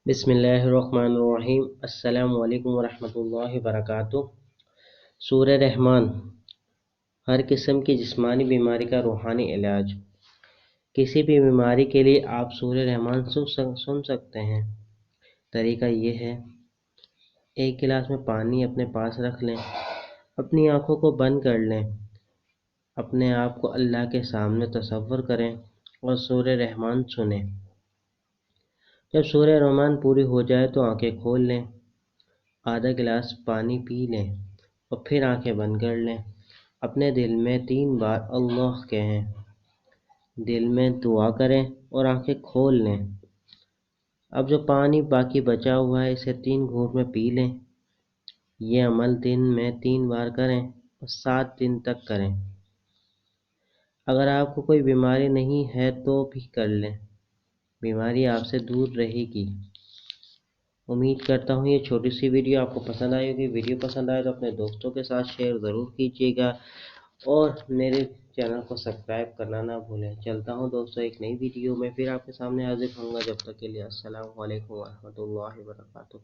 بسم اللہ الرحمن الرحیم۔ السلام علیکم ورحمۃ اللہ وبرکاتہ۔ سورہ رحمان، ہر قسم کی جسمانی بیماری کا روحانی علاج۔ کسی بھی بیماری کے لیے آپ سورہ رحمان سن سکتے ہیں۔ طریقہ یہ ہے، ایک گلاس میں پانی اپنے پاس رکھ لیں، اپنی آنکھوں کو بند کر لیں، اپنے آپ کو اللہ کے سامنے تصور کریں اور سورہ رحمان سنیں۔ جب سورہ رحمان پوری ہو جائے تو آنکھیں کھول لیں، آدھا گلاس پانی پی لیں اور پھر آنکھیں بند کر لیں۔ اپنے دل میں 3 بار اللہ کہیں، دل میں دعا کریں اور آنکھیں کھول لیں۔ اب جو پانی باقی بچا ہوا ہے اسے 3 گھونٹ میں پی لیں۔ یہ عمل دن میں 3 بار کریں اور 7 دن تک کریں۔ اگر آپ کو کوئی بیماری نہیں ہے تو بھی کر لیں، بیماری آپ سے دور رہے گی۔ امید کرتا ہوں یہ چھوٹی سی ویڈیو آپ کو پسند آئے گی۔ ویڈیو پسند آئے تو اپنے دوستوں کے ساتھ شیئر ضرور کیجیے گا اور میرے چینل کو سبسکرائب کرنا نہ بھولیں۔ چلتا ہوں دوستوں ایک نئی ویڈیو میں، پھر آپ کے سامنے حاضر ہوں گا۔ جب تک کے لیے السلام علیکم ورحمۃ اللہ وبرکاتہ۔